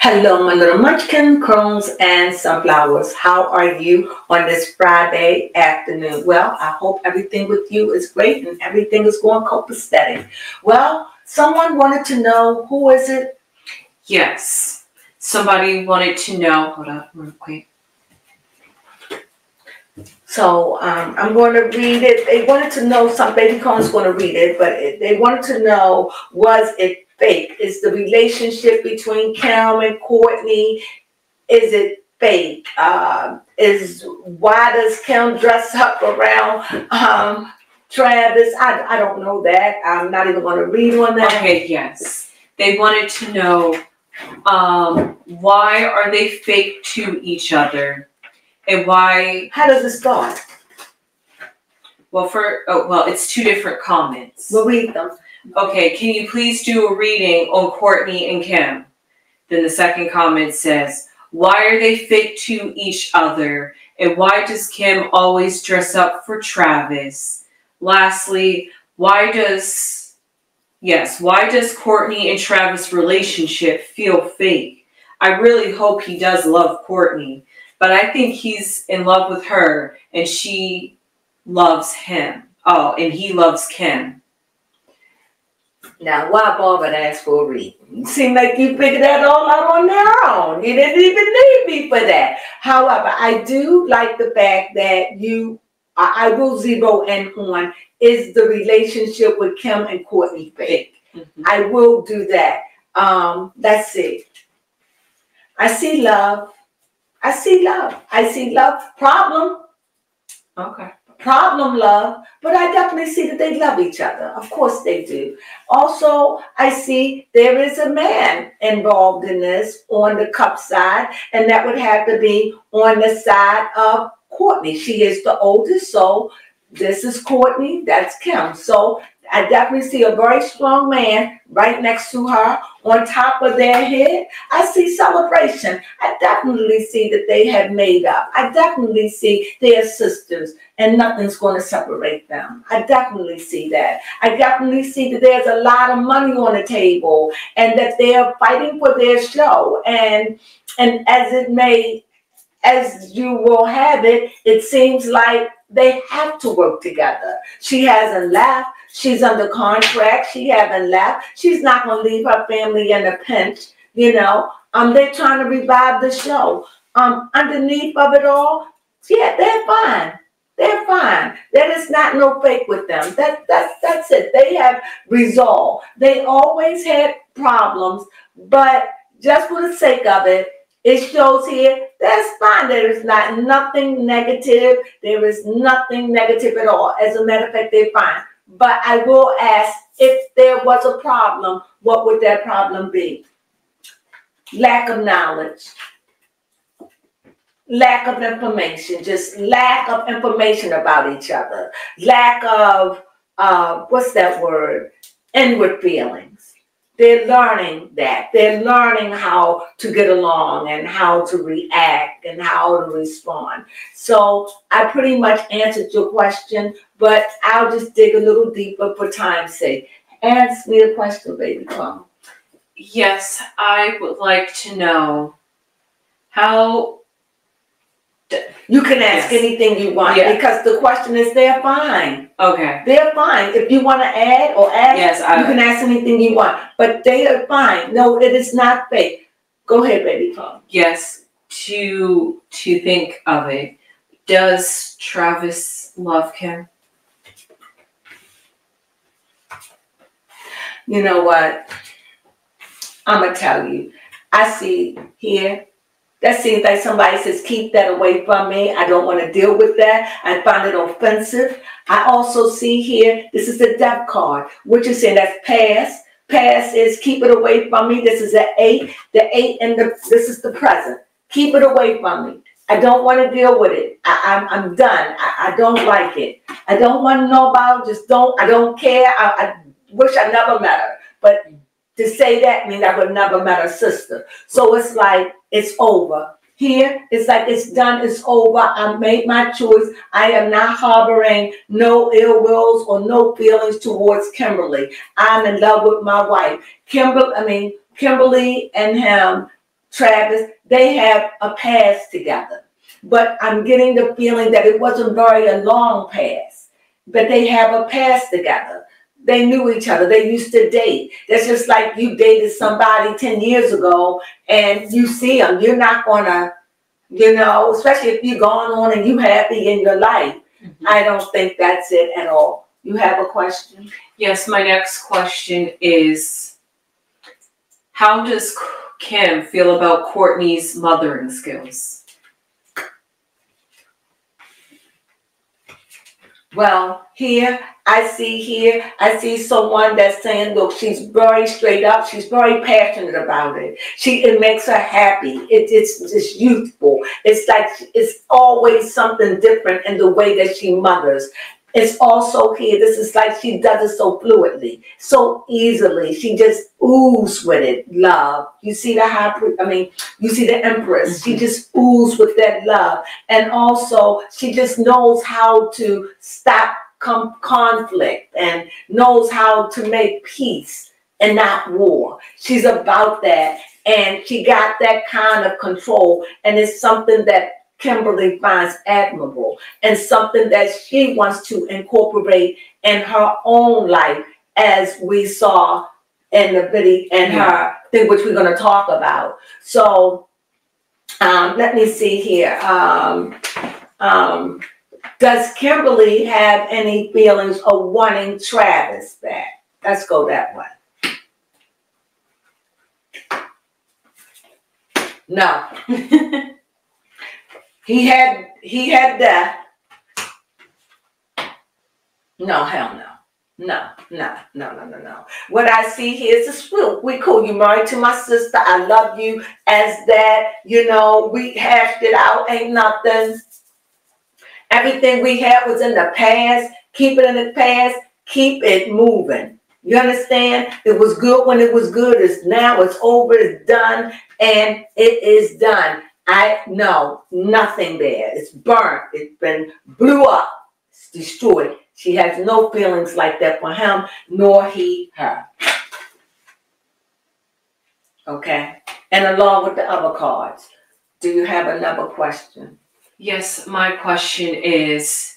Hello, my little munchkin, crones, and sunflowers. How are you on this Friday afternoon? Well, I hope everything with you is great and everything is going copacetic. Well, someone wanted to know, who is it? Yes, somebody wanted to know. Hold up, real quick. So I'm going to read it. They wanted to know, some baby Crone's going to read it, but they wanted to know, was it fake? Is the relationship between Kim and Kourtney, is it fake? Why does Kim dress up around Travis? I don't know that. I'm not even going to read on that. Okay, yes. They wanted to know why are they fake to each other? And why? How does it start? Well, it's two different comments. We'll read them. Okay, can you please do a reading on Kourtney and Kim? Then the second comment says, why are they fake to each other? And why does Kim always dress up for Travis? Lastly, why does Kourtney and Travis' relationship feel fake? I really hope he does love Kourtney, but I think he's in love with her and she loves him. Oh, and he loves Kim. Now, why bother to ask for a reading? You seem like you figured that all out on your own. You didn't even need me for that. However, I do like the fact that I will zero in on, is the relationship with Kim and Kourtney fake? Mm-hmm. I will do that. Let's see. I see love. I see love. I see love. Problem. Okay. Problem, love, but I definitely see that they love each other. Of course they do. Also, I see there is a man involved in this on the cup side, and that would have to be on the side of Kourtney. She is the oldest, so this is Kourtney, that's Kim. So I definitely see a very strong man right next to her. On top of their head, I see celebration. I definitely see that they have made up. I definitely see they're sisters and nothing's going to separate them. I definitely see that. I definitely see that there's a lot of money on the table and that they're fighting for their show. And as you will have it, it seems like they have to work together. She hasn't left. She's under contract. She hasn't left. She's not going to leave her family in a pinch. They're trying to revive the show. Underneath of it all, yeah, they're fine. They're fine. There is not no fake with them. That's it. They have resolve. They always had problems, but just for the sake of it, it shows here, that's fine. There is nothing negative. There is nothing negative at all. As a matter of fact, they're fine. But I will ask, if there was a problem, what would that problem be? Lack of knowledge. Lack of information. Just lack of information about each other. Lack of, what's that word? Inward feelings. They're learning that. They're learning how to get along and how to react and how to respond. So I pretty much answered your question, but I'll just dig a little deeper for time's sake. Ask me a question, baby. Come. Yes, I would like to know how... You can ask anything you want because the question is they're fine. Okay. They're fine. If you want to add or ask, you can ask anything you want. But they are fine. No, it is not fake. Go ahead, baby. Yes, to think of it, does Travis love Kim? You know what? I'm going to tell you. I see here. That seems like somebody says, keep that away from me. I don't want to deal with that. I find it offensive. I also see here, this is the death card, which is saying that's past. Past is keep it away from me. This is an 8. The 8 and this is the present. Keep it away from me. I don't want to deal with it. I'm done. I don't like it. I don't want to know about it. I don't care. I wish I never met her. But to say that means I would never met her sister. So it's like, it's over. Here, it's like it's done, it's over. I made my choice. I am not harboring no ill wills or no feelings towards Kimberly. I'm in love with my wife. Kimberly and him Travis, they have a past together. But I'm getting the feeling that it wasn't very a long past. But they have a past together. They knew each other. They used to date. That's just like you dated somebody 10 years ago and you see them. You're not going to, especially if you're going on and you happy in your life. Mm-hmm. I don't think that's it at all. You have a question? Yes, my next question is, how does Kim feel about Kourtney's mothering skills? Well, I see someone that's saying, look, she's very straight up. She's very passionate about it. It makes her happy. It's youthful. It's like it's always something different in the way that she mothers. It's also this is like she does it so fluidly, so easily. She just oozes with it, love. You see you see the Empress. She just oozes with that love. And also, she just knows how to stop conflict and knows how to make peace and not war. She's about that. And she got that kind of control. And it's something that Kimberly finds admirable and something that she wants to incorporate in her own life, as we saw in the video and her thing, which we're going to talk about. So let me see here. Does Kimberly have any feelings of wanting Travis back? Let's go that way. No. He had that. No, hell no. No. What I see here is this we cool. You married to my sister. I love you as that. We hashed it out. Ain't nothing. Everything we had was in the past. Keep it in the past. Keep it moving. You understand? It was good when it was good. Now it's over. It's done. And it is done. No, nothing there. It's burnt. It's been blew up. It's destroyed. She has no feelings like that for him, nor he her. Okay? And along with the other cards, do you have another question? Yes, my question is,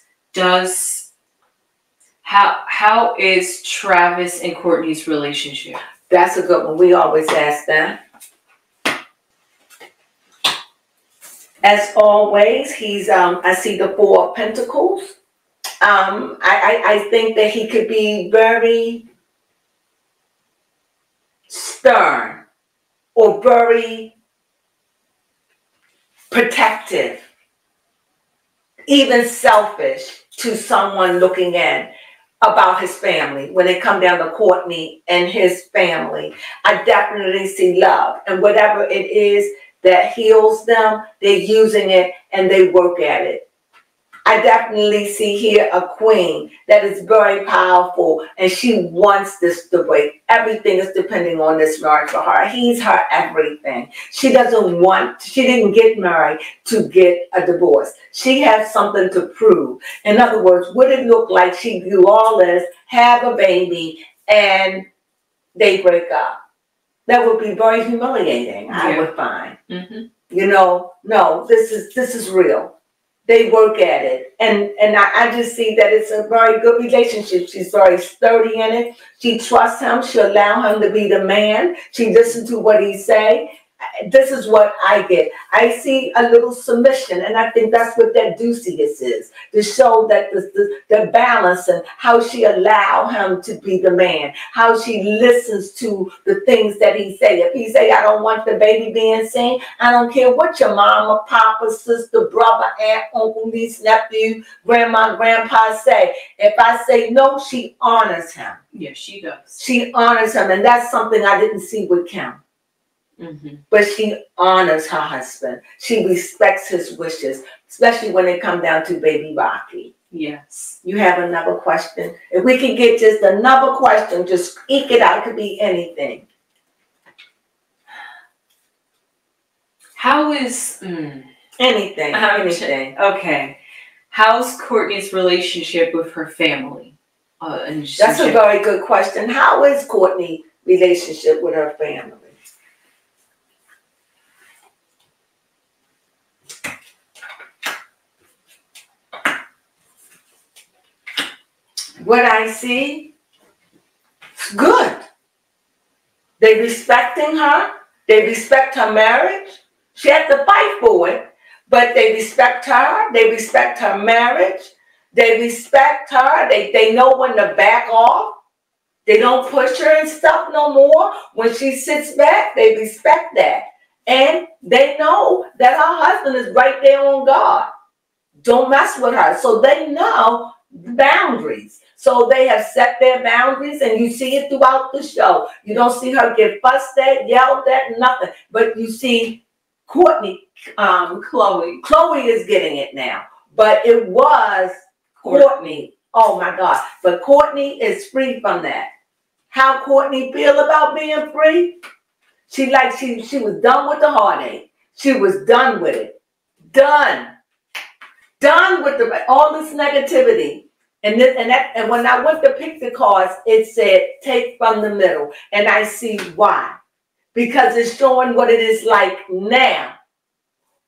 how is Travis and Kourtney's relationship? That's a good one. We always ask that. As always, he's I see the Four of Pentacles. I think that he could be very stern or very protective, even selfish to someone looking in about his family. When it comes down to Kourtney and his family, I definitely see love, and whatever it is that heals them, they're using it and they work at it. I definitely see here a queen that is very powerful and she wants this to break. Everything is depending on this marriage for her. He's her everything. She didn't get married to get a divorce. She has something to prove. In other words, would it look like she do all this, have a baby, and they break up? That would be very humiliating, I would find. Mm-hmm. No, this is real. They work at it. And I just see that it's a very good relationship. She's very sturdy in it. She trusts him. She allow him to be the man. She listens to what he say. This is what I get. I see a little submission, and I think that's what that deucius is, to show that the balance and how she allow him to be the man, how she listens to the things that he say. If he say, I don't want the baby being seen, I don't care what your mama, papa, sister, brother, aunt, uncle, niece, nephew, grandma, grandpa say. If I say no, she honors him. Yes, she does. She honors him, and that's something I didn't see with Kim. Mm-hmm. But she honors her husband. She respects his wishes, especially when it comes down to baby Rocky. Yes. You have another question? If we can get just another question, just eke it out. It could be anything. How is... Anything. Anything. Okay. How's Kourtney's relationship with her family? That's a very good question. How is Kourtney's relationship with her family? what I see, good. They respecting her. They respect her marriage. She had to fight for it, but they respect her. They respect her marriage. They respect her. They know when to back off. They don't push her and stuff no more. When she sits back, they respect that. And they know that her husband is right there on guard. Don't mess with her. So they know the boundaries. So they have set their boundaries, and you see it throughout the show. You don't see her get fussed at, yelled at, nothing. But you see Kourtney, Chloe is getting it now. But it was Kourtney. Oh my God. But Kourtney is free from that. How Kourtney feel about being free? She was done with the heartache. She was done with it. Done with all this negativity. And when I went to pick the cards, it said take from the middle. And I see why. Because it's showing what it is like now,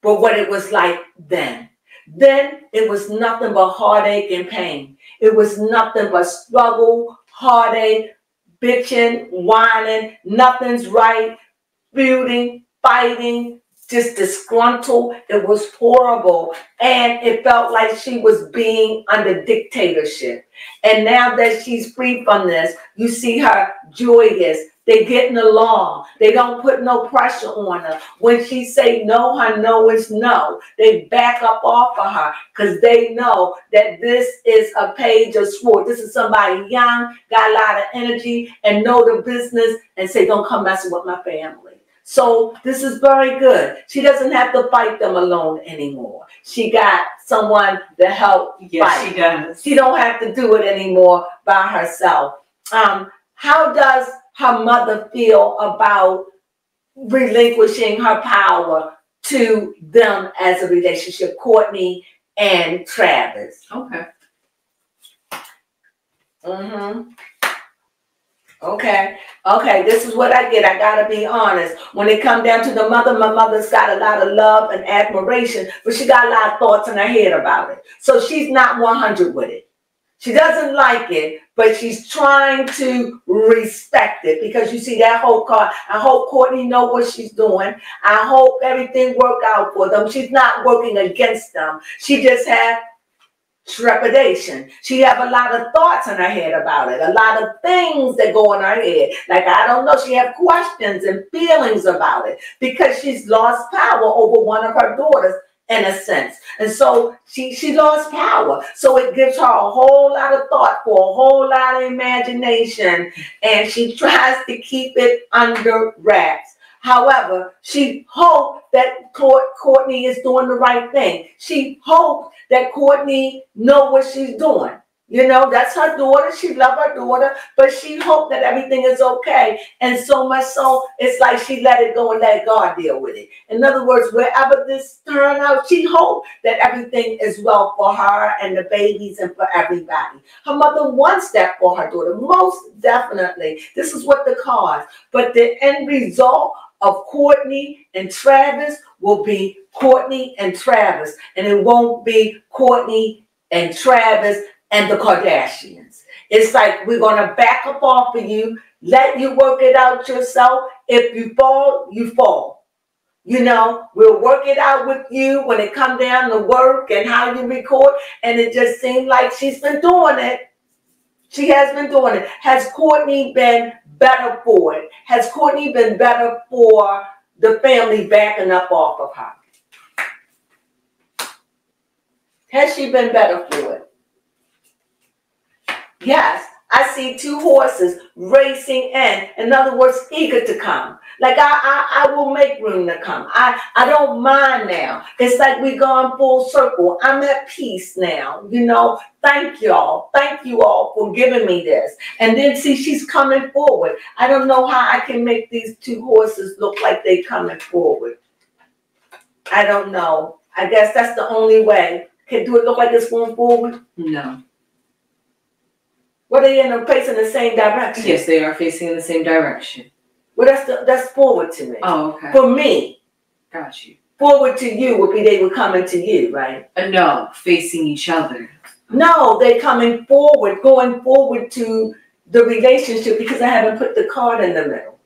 but what it was like then. Then it was nothing but heartache and pain. It was nothing but struggle, heartache, bitching, whining, nothing's right, feuding, fighting, just disgruntled. It was horrible. And it felt like she was being under dictatorship. And now that she's free from this, you see her joyous. They're getting along. They don't put no pressure on her. When she say no, her no is no. They back up off of her because they know that this is a page of sport. This is somebody young, got a lot of energy, and know the business, and say, don't come messing with my family. So this is very good. She doesn't have to fight them alone anymore. She got someone to help fight. She does. She don't have to do it anymore by herself. How does her mother feel about relinquishing her power to them as a relationship, Kourtney and Travis? Okay. Okay, this is what I get. I gotta be honest. When it comes down to the mother, my mother's got a lot of love and admiration, but she got a lot of thoughts in her head about it. So she's not 100 with it. She doesn't like it, but she's trying to respect it, because you see that whole card. I hope Kourtney know what she's doing. I hope everything work out for them. She's not working against them. She just had trepidation. She have a lot of thoughts in her head about it, a lot of things that go in her head. Like, I don't know, she have questions and feelings about it because she's lost power over one of her daughters, in a sense. And so she lost power. So it gives her a whole lot of thought, for a whole lot of imagination, and she tries to keep it under wraps. However, she hoped that Kourtney is doing the right thing. She hoped that Kourtney know what she's doing. You know, that's her daughter. She loves her daughter, but she hoped that everything is okay. And so much so, it's like she let it go and let God deal with it. In other words, wherever this turn out, she hoped that everything is well for her and the babies and for everybody. Her mother wants that for her daughter, most definitely. This is what the cards. But the end result of Kourtney and Travis will be Kourtney and Travis. And it won't be Kourtney and Travis and the Kardashians. It's like, we're going to back up off of you, let you work it out yourself. If you fall, you fall. You know, we'll work it out with you when it comes down to work and how you record. And it just seemed like she's been doing it. She has been doing it. Has Kourtney been better for it? Has Kourtney been better for the family backing up off of her? Has she been better for it? Yes, I see two horses racing in other words, eager to come. Like, I will make room to come. I don't mind now. It's like we gone full circle. I'm at peace now. You know, thank y'all. Thank you all for giving me this. And then see, she's coming forward. I don't know how I can make these two horses look like they coming forward. I don't know. I guess that's the only way. Do it look like it's going forward? No. Well, they end up facing the same direction. Yes, they are facing in the same direction. Well, that's forward to me. Oh, okay. For me. Got you. Forward to you would be they were coming to you, right? No, facing each other. No, they're coming forward, going forward to the relationship because I haven't put the card in the middle.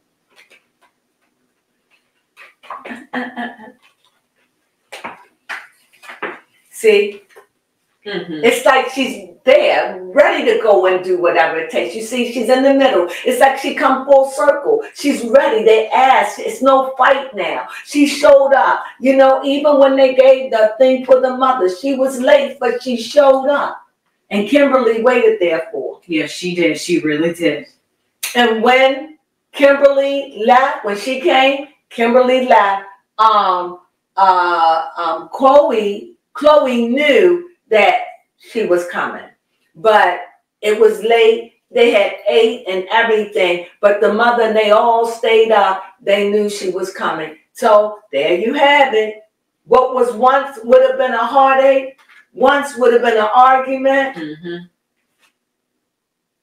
See? It's like she's there, ready to go and do whatever it takes. You see, she's in the middle. It's like she come full circle. She's ready. They asked. It's no fight now. She showed up. You know, even when they gave the thing for the mother, she was late, but she showed up. And Kimberly waited there for her. Yeah, she did. She really did. And when Kimberly left, when she came, Kimberly left. Chloe knew that she was coming, but it was late. They had ate and everything, but the mother and they all stayed up. They knew she was coming. So there you have it. What was once would have been a heartache, once would have been an argument.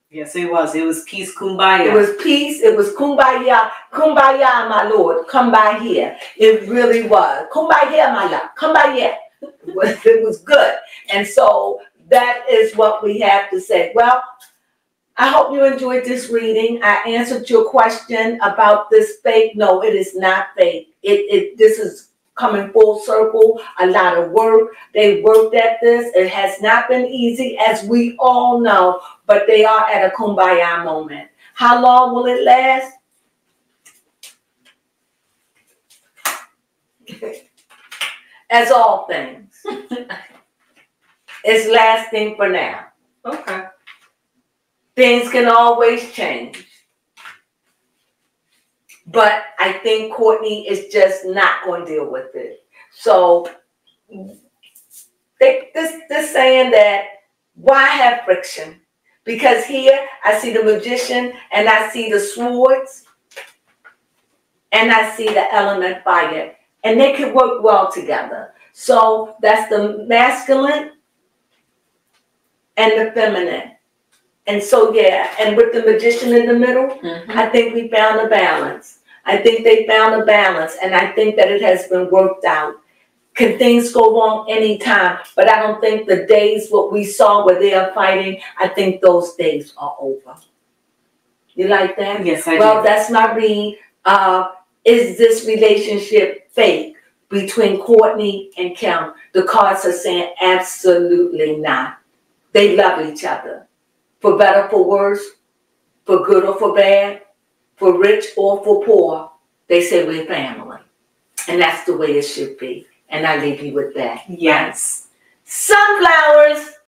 Yes, it was. It was peace, kumbaya. It was peace. It was kumbaya. Kumbaya, my Lord. Come by here. It really was. Kumbaya, my Lord. Come by here. It was good. And so that is what we have to say. Well, I hope you enjoyed this reading. I answered your question about this fake. No, it is not fake. This is coming full circle. A lot of work. They worked at this. It has not been easy, as we all know, but they are at a kumbaya moment. How long will it last? As all things, it's lasting for now. Okay. Things can always change. But I think Kourtney is just not going to deal with it. So this saying that, why have friction? Because here I see the magician and I see the swords and I see the element fire. And they can work well together. So that's the masculine and the feminine. And so, yeah, and with the magician in the middle, I think we found a balance. I think they found a balance, and I think that it has been worked out. Can things go wrong anytime? But I don't think the days what we saw where they are fighting, I think those days are over. You like that? Yes, I do. Well, that's my read. Is this relationship fake between Kourtney and Kim? The cards are saying absolutely not. They love each other. For better, for worse, for good or for bad, for rich or for poor, they say we're family. And that's the way it should be. And I leave you with that. Yes. Sunflowers.